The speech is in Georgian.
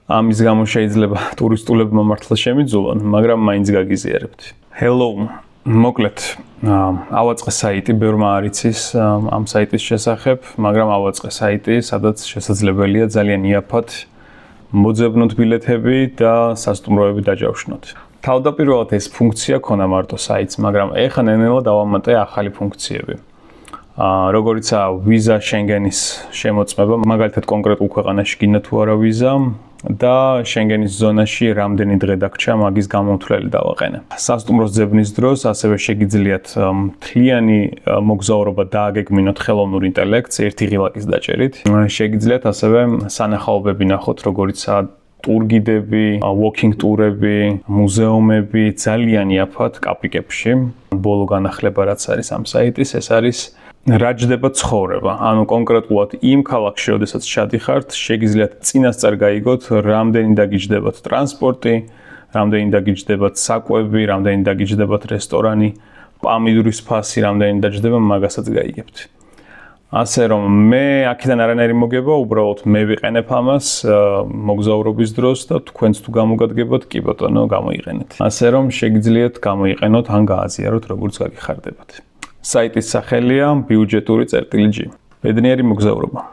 ამის გამო შეიძლება ტურისტულებმა მართლა შემიძულონ, მაგრამ მაინც გაგიზიარებთ. Hello, მოკლედ, ავაწყე საიტი ბევრმა არ იცის ამ საიტის შესახებ, მაგრამ ავაწყე საიტი, სადაც შესაძლებელია ძალიან იაფად მოძებნოთ ბილეთები და სასტუმროები დაჯავშნოთ. თავდაპირველად ეს ფუნქცია ქონა მარტო საიტს, მაგრამ ეხლა ნელ-ნელა დავამატე ახალი ფუნქციები. როგორიცაა ვიზა შენგენის შემოწმება, მაგალითად კონკრეტულ ქვეყანაში გინდა თუ არა ვიზა და შენგენის ზონაში რამდენი დღე დაგრჩა, მაგის გამოთვლელი დავაყენე. სასტუმროს ძებნის დროს ასევე შეგიძლიათ მთლიანი მოგზაურობა დააგეგმინოთ ხელოვნურ ინტელექტს ერთი ღილაკის დაჭერით. შეგიძლიათ ასევე სანახაობები ნახოთ, როგორიცაა ტურგიდები, walking ტურები, მუზეუმები, ძალიან იაფად კაპიკებში. ბოლო განახლება რაც არის ამ საიტის, ეს არის რა ჯდება ცხოვრება. ანუ კონკრეტულად იმ ქალაქში, როდესაც ჩადიხართ, შეგიძლიათ წინასწარ გაიგოთ, რამდენი დაგიჯდებათ ტრანსპორტი, რამდენი დაგიჯდებათ საკვები, რამდენი დაგიჯდებათ რესტორანი, პამიდურის ფასი, რამდენი დაჯდება, მაგასაც გაიგებთ. ასე რომ მე აქედან არანაირი მოგება, უბრალოდ მე ვიყენებ ამას მოგზაურობის დროს და თქვენც თუ გამოგადგებოთ, კი ბატონო, გამოიყენეთ. ასე რომ შეგიძლიათ გამოიყენოთ ან გააზიაროთ, როგორც გაგიხარდებათ. საიტის სახელია budgeturi.g. ბედნიერი მოგზაურობა.